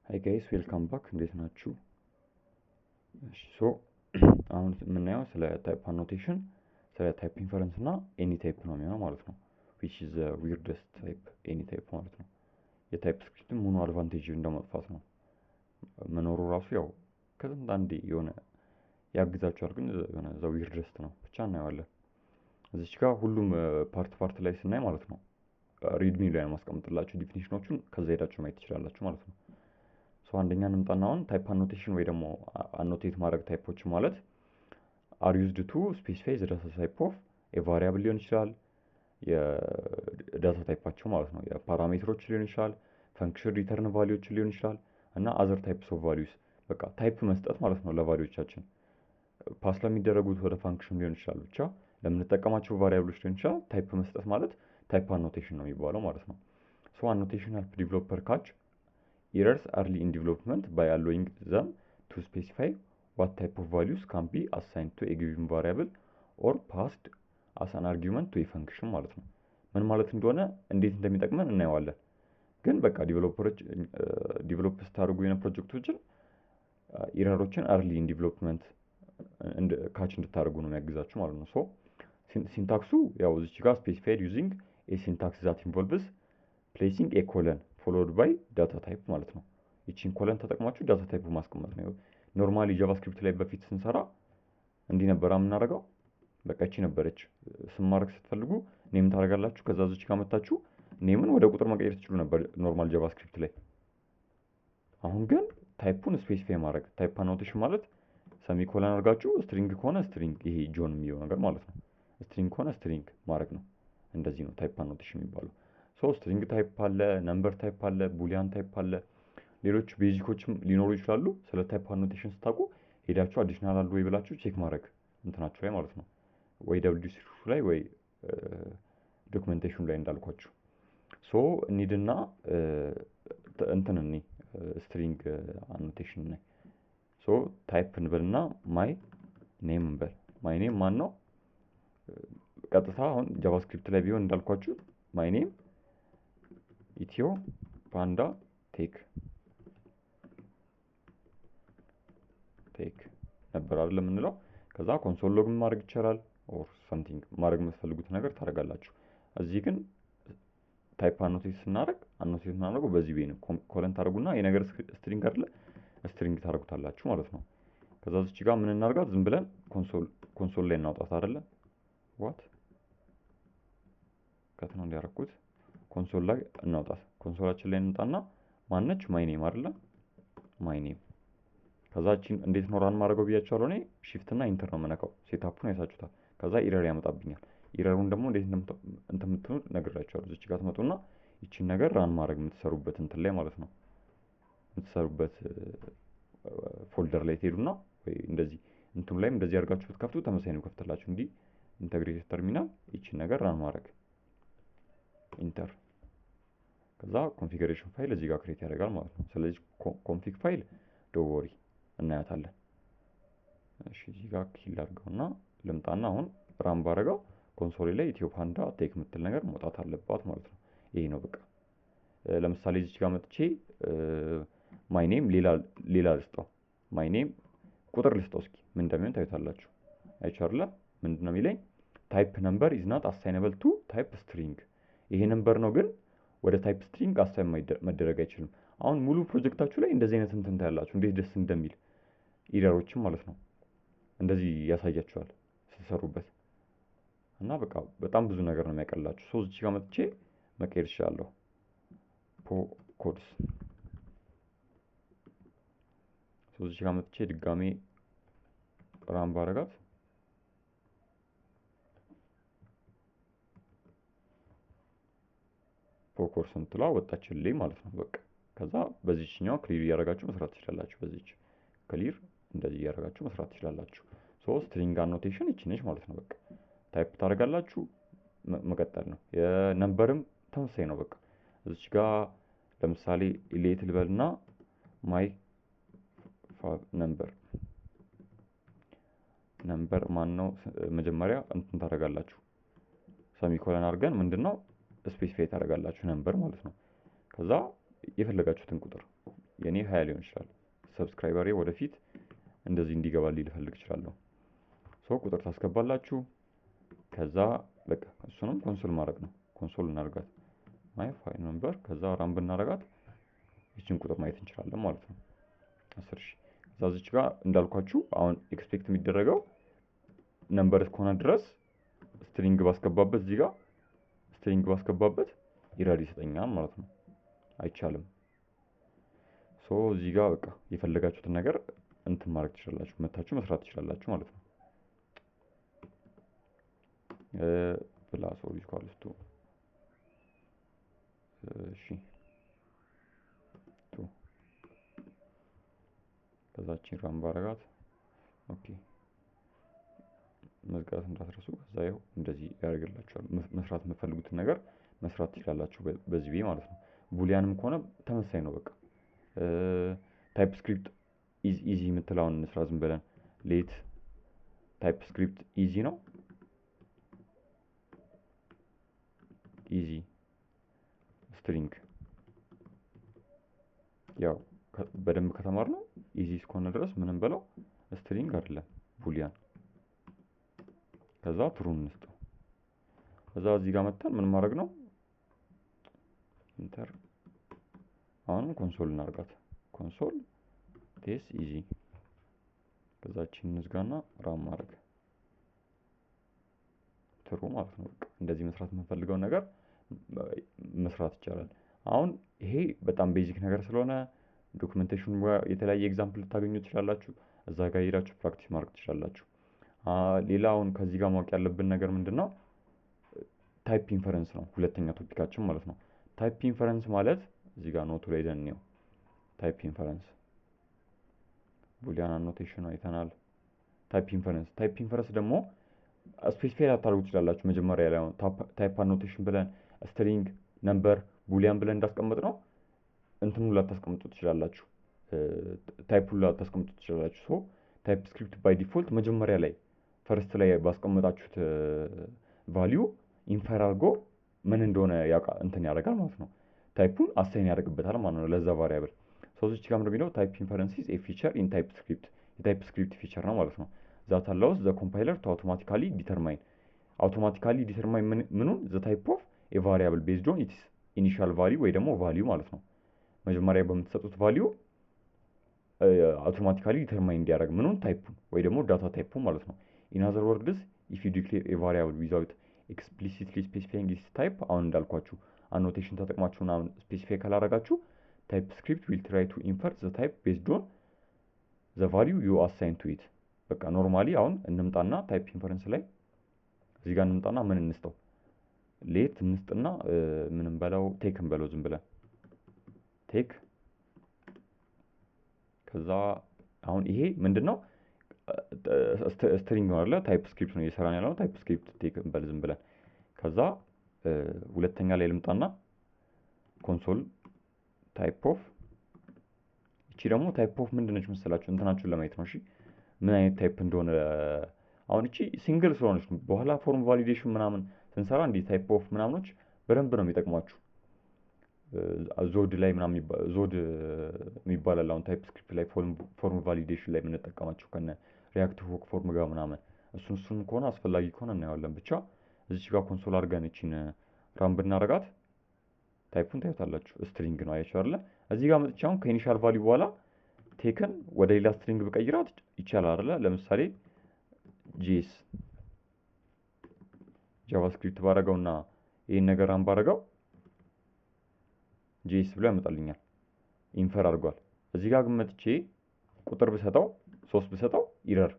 Hi guys, welcome back. እንዴት ናችሁ? እሺ አሁን የምናየው ስለ ታይፕ annotation፣ ስለ ታይፕ ኢንፈረንስ እና ኤኒ ታይፕ ነው የሚሆነው ማለት ነው። which is the weirdest type ኤኒ ታይፕ ማለት ነው። የታይፕ ስክሪፕትን ሙሉ አድቫንቴጅ እንደማጥፋት ነው መኖሩ ራሱ ያው ከስንት አንዴ የሆነ ያግዛቸዋል፣ ግን የሆነ ዘ weirdest ነው ብቻ እናየዋለን። እዚች ጋር ሁሉም ፓርት ላይ ስናይ ማለት ነው ሪድሚ ላይ ማስቀምጥላችሁ ዲፊኒሽኖቹን ከዛ ሄዳችሁ ማየት ትችላላችሁ ማለት ነው። አንደኛ እንምጣና አሁን ታይፕ አኖቴሽን ወይ ደግሞ አኖቴት ማድረግ ታይፖች ማለት are used to specify the data type of a variable ሊሆን ይችላል፣ የዳታ ታይፓቸው ማለት ነው፣ የፓራሜትሮች ሊሆን ይችላል፣ ፈንክሽን ሪተርን ቫልዩዎች ሊሆን ይችላል እና other types of values በቃ ታይፕ መስጠት ማለት ነው ለቫልዩዎቻችን ፓስ ለሚደረጉት ወደ ፋንክሽን ሊሆን ይችላል፣ ብቻ ለምንጠቀማቸው ቫሪያብሎች ሊሆን ይችላል። ታይፕ መስጠት ማለት ታይፕ አኖቴሽን ነው የሚባለው ማለት ነው። annotation help developer catch errors early in development by allowing them to specify what type of values can be assigned to a given variable or passed as an argument to a function ማለት ነው። ምን ማለት እንደሆነ እንዴት እንደሚጠቅመን እናየዋለን። ግን በቃ ዲቨሎፐሮች ዲቨሎፕ ስታደርጉ የሆነ ፕሮጀክቶችን ኢረሮችን early in development ካች እንድታደርጉ ነው የሚያግዛችሁ ማለት ነው። ሲንታክሱ ያው እዚች ጋር specified using a syntax that involves placing a colon followed by data type ማለት ነው። እቺን ኮለን ተጠቅማችሁ ዳታ ታይፕ ማስቀመጥ ነው። ኖርማሊ ጃቫስክሪፕት ላይ በፊት ስንሰራ እንዲህ ነበር የምናደርገው። በቃ እቺ ነበረች። ስም ማድረግ ስትፈልጉ ኔም ታደርጋላችሁ። ከዛ እዚች ጋር መጣችሁ ኔምን ወደ ቁጥር መቀየር ትችሉ ነበር ኖርማል ጃቫስክሪፕት ላይ። አሁን ግን ታይፑን ስፔሲፋይ ማድረግ ታይፕ አኖቴሽን ማለት ሰሚኮለን አድርጋችሁ ስትሪንግ ከሆነ ስትሪንግ፣ ይሄ ጆን የሚለው ነገር ማለት ነው። ስትሪንግ ከሆነ ስትሪንግ ማድረግ ነው። እንደዚህ ነው ታይፕ አኖቴሽን የሚባለው። ስትሪንግ ታይፕ አለ፣ ነምበር ታይፕ አለ፣ ቡሊያን ታይፕ አለ፣ ሌሎች ቤዚኮችም ሊኖሩ ይችላሉ። ስለ ታይፕ አኖቴሽን ስታውቁ ሄዳችሁ አዲሽናል አሉ ወይ ብላችሁ ቼክ ማድረግ እንትናችሁ ላይ ማለት ነው፣ ወይ WC ላይ ወይ ዶክመንቴሽኑ ላይ እንዳልኳችሁ። እንሂድና እንትን እኔ ስትሪንግ አኖቴሽን ነኝ። ታይፕ እንበልና ማይ ኔም እንበል። ማይ ኔም ማን ነው? ቀጥታ አሁን ጃቫስክሪፕት ላይ ቢሆን እንዳልኳችሁ ማይ ኔም ኢትዮ ፓንዳ ቴክ ነበር አይደል የምንለው። ከዛ ኮንሶል ሎግ ማድረግ ይቻላል ኦር ሰምቲንግ ማድረግ የምትፈልጉት ነገር ታደርጋላችሁ። እዚህ ግን ታይፕ አኖቴት ስናደርገው በዚህ ቤት ነው። ኮለን ታደርጉና የነገር ስትሪንግ አይደለ ስትሪንግ ታደርጉታላችሁ ማለት ነው። ከዛ እዚህ ጋር ምን እናደርጋት? ዝም ብለን ኮንሶል ላይ እናውጣት አይደለ? ዋት ከትነው እንዲያረኩት ኮንሶል ላይ እናውጣት። ኮንሶላችን ላይ እንጣና ማነች? ማይ ኔም አይደለ? ማይ ኔም። ከዛችን እንዴት ነው ራን ማድረገው ብያችኋለሁ። እኔ ሺፍት እና ኢንተር ነው የምነካው። ሴትአፑን ያሳችሁታል። ከዛ ኢረር ያመጣብኛል። ኢረሩን ደግሞ እንዴት እንደምትሉት ነግራችኋለሁ። እዚህ ጋር ትመጡና ይቺን ነገር ራን ማድረግ የምትሰሩበት እንትን ላይ ማለት ነው፣ የምትሰሩበት ፎልደር ላይ ትሄዱና ወይ እንደዚህ እንትኑ ላይም እንደዚህ አድርጋችሁ ብትከፍቱ ተመሳሳይ ነው ከፍተላችሁ። እንዲህ ኢንተግሬትድ ተርሚናል ይቺን ነገር ራን ማድረግ ኢንተር። ከዛ ኮንፊገሬሽን ፋይል እዚህ ጋር ክሬት ያደርጋል ማለት ነው። ስለዚህ ኮንፊግ ፋይል ዶወሪ እናያታለን። እሺ እዚህ ጋር ኪል አድርገውና ልምጣና አሁን ራን ባረጋው ኮንሶል ላይ ኢትዮ ፓንዳ ቴክ የምትል ነገር መውጣት አለባት ማለት ነው። ይሄ ነው በቃ። ለምሳሌ እዚህ ጋር መጥቼ ማይ ኔም ሌላ ልስጠው፣ ማይ ኔም ቁጥር ልስጠው። እስኪ ምን እንደሚሆን ታዩታላችሁ። አይቻርላ ምንድነው የሚለኝ? ታይፕ ነምበር ኢዝ ናት አሳይነብል ቱ ታይፕ ስትሪንግ። ይሄ ነምበር ነው ግን ወደ ታይፕ ስትሪንግ አሳይን መደረግ አይችልም። አሁን ሙሉ ፕሮጀክታችሁ ላይ እንደዚህ አይነት እንትን ታያላችሁ፣ እንዴት ደስ እንደሚል ኢረሮችም ማለት ነው እንደዚህ ያሳያችኋል ስትሰሩበት። እና በቃ በጣም ብዙ ነገር ነው የሚያቀላችሁ። እዚህ ጋር መጥቼ መቀየር እችላለሁ። ኮድስ እዚህ ጋር መጥቼ ድጋሜ ራን ባረጋት ፖኮርስ እንትላ ወጣችልኝ ማለት ነው በቃ። ከዛ በዚህኛው ክሊር እያደረጋችሁ መስራት ትችላላችሁ። በዚህች ክሊር እንደዚህ እያደረጋችሁ መስራት ትችላላችሁ። ስትሪንግ አኖቴሽን ይቺ ነች ማለት ነው በቃ። ታይፕ ታደርጋላችሁ መቀጠል ነው። የነምበርም ተመሳሳይ ነው በቃ። እዚህ ጋር ለምሳሌ ኢሌት ልበልና ማይ ነምበር ማን ነው መጀመሪያ እንትን ታደርጋላችሁ። ሰሚኮለን አድርገን ምንድነው ስፔሲፋይ ታደርጋላችሁ ነምበር ማለት ነው። ከዛ የፈለጋችሁትን ቁጥር የኔ 20 ሊሆን ይችላል። ሰብስክራይበሬ ወደፊት እንደዚህ እንዲገባልኝ ልፈልግ እችላለሁ። ሶ ቁጥር ታስገባላችሁ። ከዛ በቃ እሱንም ኮንሶል ማድረግ ነው። ኮንሶል እናርጋት ማይ ፋይል ነምበር ከዛ ራም ብናረጋት ይችን ቁጥር ማየት እንችላለን ማለት ነው። 10000 ከዛ እዚች ጋር እንዳልኳችሁ አሁን ኤክስፔክት የሚደረገው ነምበር እስከሆነ ድረስ ስትሪንግ ባስገባበት እዚህ ጋር ስትሪንግ ባስገባበት ኢረር ይሰጠኛል ማለት ነው። አይቻልም። ሶ እዚህ ጋር በቃ የፈለጋችሁትን ነገር እንትን ማድረግ ትችላላችሁ፣ መታችሁ መስራት ትችላላችሁ ማለት ነው። ፕላስ ኦር ኢኳልስ ቱ እሺ ቱ ከዛችን ራም ባረጋት ኦኬ መዝጋት እንዳትረሱ። ከዛ ይኸው እንደዚህ ያደርግላችኋል። መስራት የምትፈልጉትን ነገር መስራት ትችላላችሁ በዚህ ዌይ ማለት ነው። ቡሊያንም ከሆነ ተመሳሳይ ነው። በቃ ታይፕ ስክሪፕት ኢዚ የምትለውን እንስራ ዝም ብለን ሌት ታይፕ ስክሪፕት ኢዚ ነው። ኢዚ ስትሪንግ ያው በደንብ ከተማር ነው ኢዚ እስከሆነ ድረስ ምንም በለው ስትሪንግ አይደለም ቡሊያን። ከዛ ትሩን እንስጠው። ከዛ እዚህ ጋር መጣን ምን ማድረግ ነው ኢንተር አሁን ኮንሶል እናርጋት። ኮንሶል ቴስ ኢዚ ከዛችን እንዝጋና ራም ማድረግ ትሩ ማለት ነው። በቃ እንደዚህ መስራት የምንፈልገው ነገር መስራት ይቻላል። አሁን ይሄ በጣም ቤዚክ ነገር ስለሆነ ዶክመንቴሽኑ የተለያየ ኤግዛምፕል ልታገኙ ትችላላችሁ። እዛ ጋር ሄዳችሁ ፕራክቲስ ማድረግ ትችላላችሁ። ሌላውን ከዚህ ጋር ማወቅ ያለብን ነገር ምንድነው? ታይፕ ኢንፈረንስ ነው ሁለተኛ ቶፒካችን ማለት ነው። ታይፕ ኢንፈረንስ ማለት እዚህ ጋር ኖቱ ላይ ደንየው ታይፕ ኢንፈረንስ ቡሊያን አኖቴሽን አይተናል። ታይፕ ኢንፈረንስ ደግሞ ስፔሲፋይ አታርጉ ትችላላችሁ። መጀመሪያ ላይ ታይፕ አኖቴሽን ብለን ስትሪንግ ነምበር ቡሊያን ብለን እንዳስቀምጥ ነው እንትኑ ላታስቀምጡ ትችላላችሁ። ታይፕ ላታስቀምጡ ትችላላችሁ። ሶ ታይፕ ስክሪፕት ባይ ዲፎልት መጀመሪያ ላይ ፈርስት ላይ ባስቀመጣችሁት ቫልዩ ኢንፈር አድርጎ ምን እንደሆነ ያውቃ እንትን ያደርጋል ማለት ነው። ታይፑን አሳይን ያደርግበታል ማለት ነው ለዛ ቫሪያብል። ሶ እዚህ ጋር ምንድነው ታይፕ ኢንፈረንስ ኢዝ ኤ ፊቸር ኢን ታይፕ ስክሪፕት የታይፕ ስክሪፕት ፊቸር ነው ማለት ነው። ዛት አላውስ ዘ ኮምፓይለር ቱ አውቶማቲካሊ ዲተርማይን ምኑን ዘ ታይፕ ኦፍ ኤ ቫሪያብል ቤዝድ ኦን ኢትስ ኢኒሻል ቫልዩ ወይ ደግሞ ቫልዩ ማለት ነው። መጀመሪያ በምትሰጡት ቫልዩ አውቶማቲካሊ ዲተርማይን እንዲያደርግ ምኑን ታይፑን ወይ ደግሞ ዳታ ታይፑን ማለት ነው። ኢን አዘር ወርድስ ኢፍ ዩ ዲክሌር ኤ ቫሪያብል ዊዛውት ኤክስፕሊሲትሊ ስፔሲፋይንግ ኢትስ ታይፕ አሁን እንዳልኳችሁ አኖቴሽን ተጠቅማችሁ ምናምን ስፔሲፋይ ካላደረጋችሁ ታይፕ ስክሪፕት ዊል ትራይ ቱ ኢንፈር ዘ ታይፕ ቤዝድ ኦን ዘ ቫልዩ ዩ አሳይን ቱ ኢት። በቃ ኖርማሊ አሁን እንምጣና ታይፕ ኢንፈረንስ ላይ እዚህ ጋር እንምጣና ምን እንስጠው ሌት እንስጥና ምንም በለው ቴክን በለው ዝም ብለን ቴክ። ከዛ አሁን ይሄ ምንድነው ስትሪንግ ነው አይደል? ታይፕ ስክሪፕት ነው እየሰራን ያለው ታይፕ ስክሪፕት ቴክ እንበል ዝም ብለን። ከዛ ሁለተኛ ላይ ልምጣና ኮንሶል ታይፕ ኦፍ እቺ ደግሞ ታይፕ ኦፍ ምንድነች መሰላችሁ እንትናችሁን ለማየት ነው። እሺ ምን አይነት ታይፕ እንደሆነ አሁን እቺ ሲንግል ስለሆነች በኋላ ፎርም ቫሊዴሽን ምናምን ስንሰራ እንዲህ ታይፕ ኦፍ ምናምኖች በደንብ ነው የሚጠቅሟችሁ። ዞድ ላይ ምናምን ዞድ የሚባላል አሁን ታይፕ ስክሪፕት ላይ ፎርም ቫሊዴሽን ላይ የምንጠቀማቸው ከነ ሪአክቲቭ ሆክ ፎርም ጋር ምናምን እሱን ከሆነ አስፈላጊ ከሆነ እናየዋለን። ብቻ እዚች ጋር ኮንሶል አድርገን እቺን ራም ብናረጋት ታይፑን ታዩታላችሁ። ስትሪንግ ነው አያችሁ አይደለ? እዚህ ጋር መጥቼ አሁን ከኢኒሻል ቫልዩ በኋላ ቴክን ወደ ሌላ ስትሪንግ በቀይራት ይቻላል አይደለ? ለምሳሌ ጂኤስ ጃቫስክሪፕት ባረገውና ይሄን ነገር ራም ባረገው ጂኤስ ብሎ ያመጣልኛል። ኢንፈር አድርጓል። እዚህ ጋር ግን መጥቼ ቁጥር ብሰጠው 3 ብሰጠው ኢረር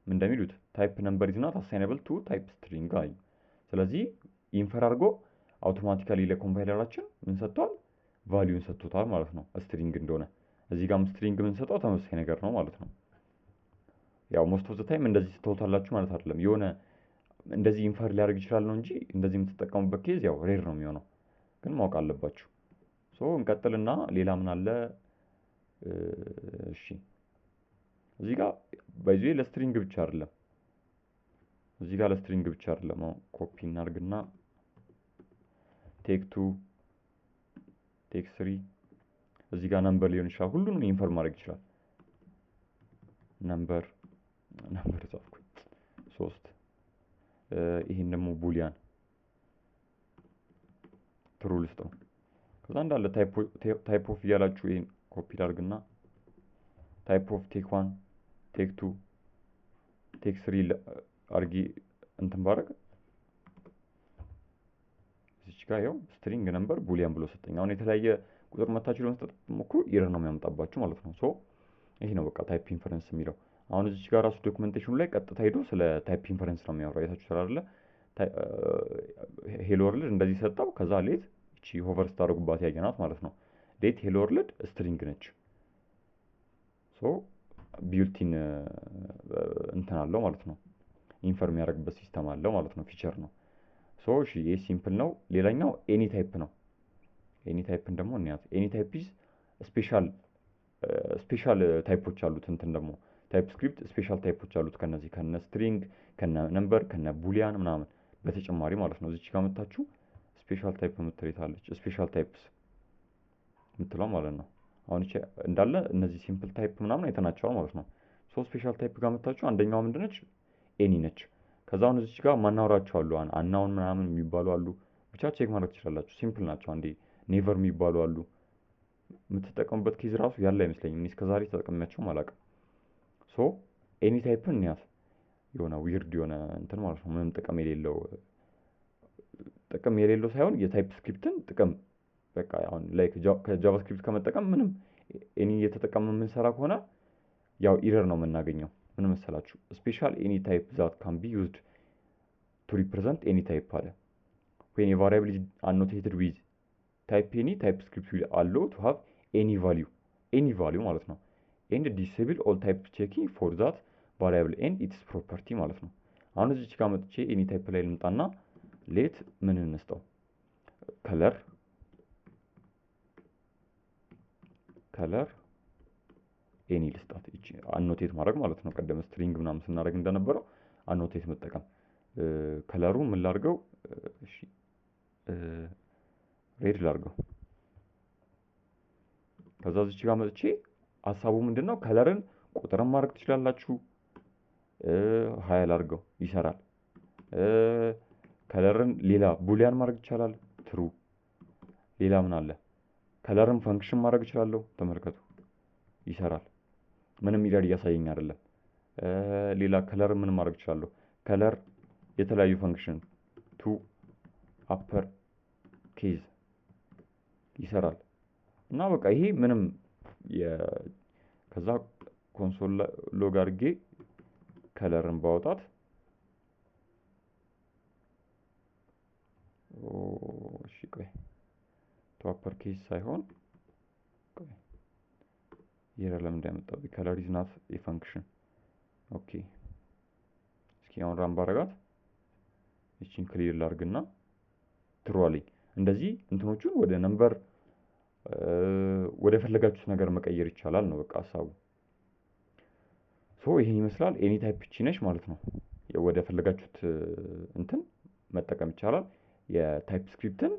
ምን እንደሚሉት ታይፕ ነምበር ኢዝ ናት አሳይነብል ቱ ታይፕ ስትሪንግ አይ። ስለዚህ ኢንፈር አድርጎ አውቶማቲካሊ ለኮምፓይለራችን ምን ሰጥቷል? ቫልዩን ሰጥቶታል ማለት ነው ስትሪንግ እንደሆነ። እዚህ ጋርም ስትሪንግ ምን ሰጠው ተመሳሳይ ነገር ነው ማለት ነው። ያው ሞስት ኦፍ ዘ ታይም እንደዚህ ስትወታላችሁ ማለት አይደለም። የሆነ እንደዚህ ኢንፈር ሊያደርግ ይችላል ነው እንጂ እንደዚህ የምትጠቀሙበት ኬዝ ያው ሬር ነው የሚሆነው። ግን ማወቅ አለባችሁ። ሶ እንቀጥልና ሌላ ምን አለ? እሺ እዚህ ጋር ባይዙ ለስትሪንግ ብቻ አይደለም። እዚህ ጋር ለስትሪንግ ብቻ አይደለም። ኮፒ እናርግና ቴክ 2 ቴክ 3 እዚህ ጋር ነምበር ሊሆን ይችላል። ሁሉንም ኢንፈር ማድረግ ይችላል። ነምበር ጻፍኩኝ 3 ይሄን ደግሞ ቡሊያን ትሩ ልስጠው። ከዛ እንዳለ ታይፕ ኦፍ እያላችሁ ይሄን ኮፒ ላድርግና ታይፕ ኦፍ ቴክ 1 ቴክ 2 ቴክ 3 አርጊ እንትን ባረግ እዚች ጋር ያው ስትሪንግ ነምበር ቡሊያን ብሎ ሰጠኝ። አሁን የተለያየ ቁጥር መታችሁ ለመስጠት ሞክሩ ኢረር ነው የሚያመጣባችሁ ማለት ነው። ሶ ይሄ ነው በቃ ታይፕ ኢንፈረንስ የሚለው። አሁን እዚች ጋር ራሱ ዶክመንቴሽኑ ላይ ቀጥታ ሄዶ ስለ ታይፕ ኢንፈረንስ ነው የሚያወራው። አይታችሁ አይደለ? ሄሎ ወርልድ እንደዚህ ሰጣው። ከዛ ሌት እቺ ሆቨር ስታደርጉባት ያየናት ማለት ነው። ሌት ሄሎ ወርልድ ስትሪንግ ነች። ሶ ቢልቲን እንትን አለው ማለት ነው። ኢንፈር የሚያደርግበት ሲስተም አለው ማለት ነው። ፊቸር ነው። ሶ እሺ ይሄ ሲምፕል ነው። ሌላኛው ኤኒ ታይፕ ነው። ኤኒ ታይፕን ደግሞ እንያት። ኤኒ ታይፕ ኢዝ ስፔሻል ታይፖች አሉት። እንትን ደግሞ ታይፕ ስክሪፕት ስፔሻል ታይፖች አሉት። ከነዚህ ከነ ስትሪንግ ከነ ነምበር ከነ ቡሊያን ምናምን በተጨማሪ ማለት ነው። እዚች ጋር መጣችሁ ስፔሻል ታይፕ የምትሬታለች ስፔሻል ታይፕስ የምትለው ማለት ነው። አሁን እቺ እንዳለ እነዚህ ሲምፕል ታይፕ ምናምን አይተናቸዋል ማለት ነው። ሶ ስፔሻል ታይፕ ጋር መጣችሁ አንደኛው ምንድነች? ኤኒ ነች። ከዛ አሁን እዚች ጋር ማናወራቸው አሉ። አናውን ምናምን የሚባሉ አሉ። ብቻ ቼክ ማድረግ ትችላላችሁ። ሲምፕል ናቸው። አንዴ ኔቨር የሚባሉ አሉ። የምትጠቀሙበት ኬዝ ራሱ ያለ አይመስለኝም። እኔ እስከዛሬ ተጠቅሜያቸውም አላውቅም። ሶ ኤኒ ታይፕን እንያት። የሆነ ዊርድ የሆነ እንትን ማለት ነው። ምንም ጥቅም የሌለው ሳይሆን የታይፕ ስክሪፕትን ጥቅም በቃ አሁን ላይክ ከጃቫስክሪፕት ከመጠቀም ምንም ኤኒ እየተጠቀምን የምንሰራ ከሆነ ያው ኢረር ነው የምናገኘው። ምን መሰላችሁ? ስፔሻል ኤኒ ታይፕ ዛት ካን ቢ ዩዝድ ቱ ሪፕሬዘንት ኤኒ ታይፕ አለ። ዌን ኤ ቫሪያብል ኢዝ አንኖቴትድ ዊዝ ታይፕ ኤኒ ታይፕ ስክሪፕት ዊል አሎው ቱ ሃቭ ኤኒ ቫሊዩ ማለት ነው። ኤንድ ዲስብል ኦል ታይፕ ቼኪንግ ፎር ዛት ቫሪያብል ኤንድ ኢትስ ፕሮፐርቲ ማለት ነው። አሁን እዚች ጋር መጥቼ ኤኒ ታይፕ ላይ ልምጣና ሌት ምን እንስጠው? ከለር ኤኒ ልስጣት። እቺ አኖቴት ማድረግ ማለት ነው። ቀደም ስትሪንግ ምናምን ስናደርግ እንደነበረው አኖቴት መጠቀም። ከለሩ ምን ላድርገው? እሺ ሬድ ላድርገው። ከዛ እዚች ጋር መጥቼ ሐሳቡ ምንድነው? ከለርን ቁጥርን ማድረግ ትችላላችሁ። ሀያል አድርገው ይሰራል። ከለርን ሌላ ቡሊያን ማድረግ ይቻላል። ትሩ። ሌላ ምን አለ? ከለርን ፈንክሽን ማድረግ እችላለሁ። ተመልከቱ ይሰራል። ምንም ኢረር እያሳየኝ አይደለም። ሌላ ከለር ምን ማድረግ እችላለሁ? ከለር የተለያዩ ፈንክሽን ቱ አፐር ኬዝ ይሰራል። እና በቃ ይሄ ምንም ከዛ ኮንሶል ሎግ አድርጌ ከለርን ባወጣት እሺ ቆይ ቱ አፐር ኬዝ ሳይሆን ቆይ ኢረር ለምን እንዳመጣብኝ ከለር ኢዝ ናት ኤ ፈንክሽን። ኦኬ እስኪ አሁን ራን ባረጋት እቺን ክሊር ላድርግና ትሩ አለኝ። እንደዚህ እንትኖቹን ወደ ነምበር ወደ ፈለጋችሁት ነገር መቀየር ይቻላል ነው በቃ ሐሳቡ። ሶ ይሄን ይመስላል። ኤኒ ታይፕ እቺ ነች ማለት ነው። ወደ ፈለጋችሁት እንትን መጠቀም ይቻላል። የታይፕ ስክሪፕትን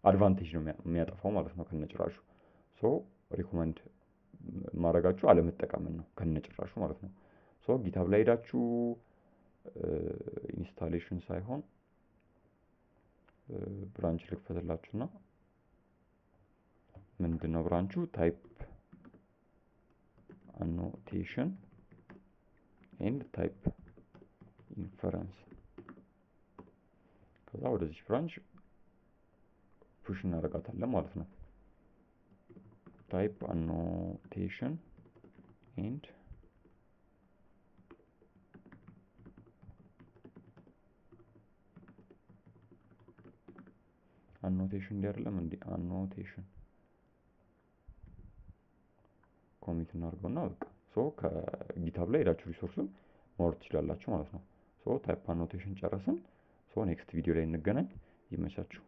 አድቫንቴጅ ነው የሚያጠፋው ማለት ነው ከነጭራሹ። ሶ ሪኮመንድ ማድረጋችሁ አለመጠቀምን ነው ከነጭራሹ ማለት ነው። ሶ ጊታብ ላይ ሄዳችሁ ኢንስታሌሽን ሳይሆን ብራንች ልክፈትላችሁና ምንድነው ብራንቹ? ታይፕ አኖቴሽን ኤንድ ታይፕ ኢንፈረንስ። ከዛ ወደዚህ ብራንች ፑሽ እናደርጋታለን ማለት ነው። ታይፕ አኖቴሽን ኤንድ አኖቴሽን እንዲህ አይደለም እንዴ? አኖቴሽን ኮሚት እናድርገውና በቃ ሶ ከጊታብ ላይ ሄዳችሁ ሪሶርሱን ማውረድ ትችላላችሁ ማለት ነው። ሶ ታይፕ አኖቴሽን ጨረስን። ሶ ኔክስት ቪዲዮ ላይ እንገናኝ። ይመቻችሁ።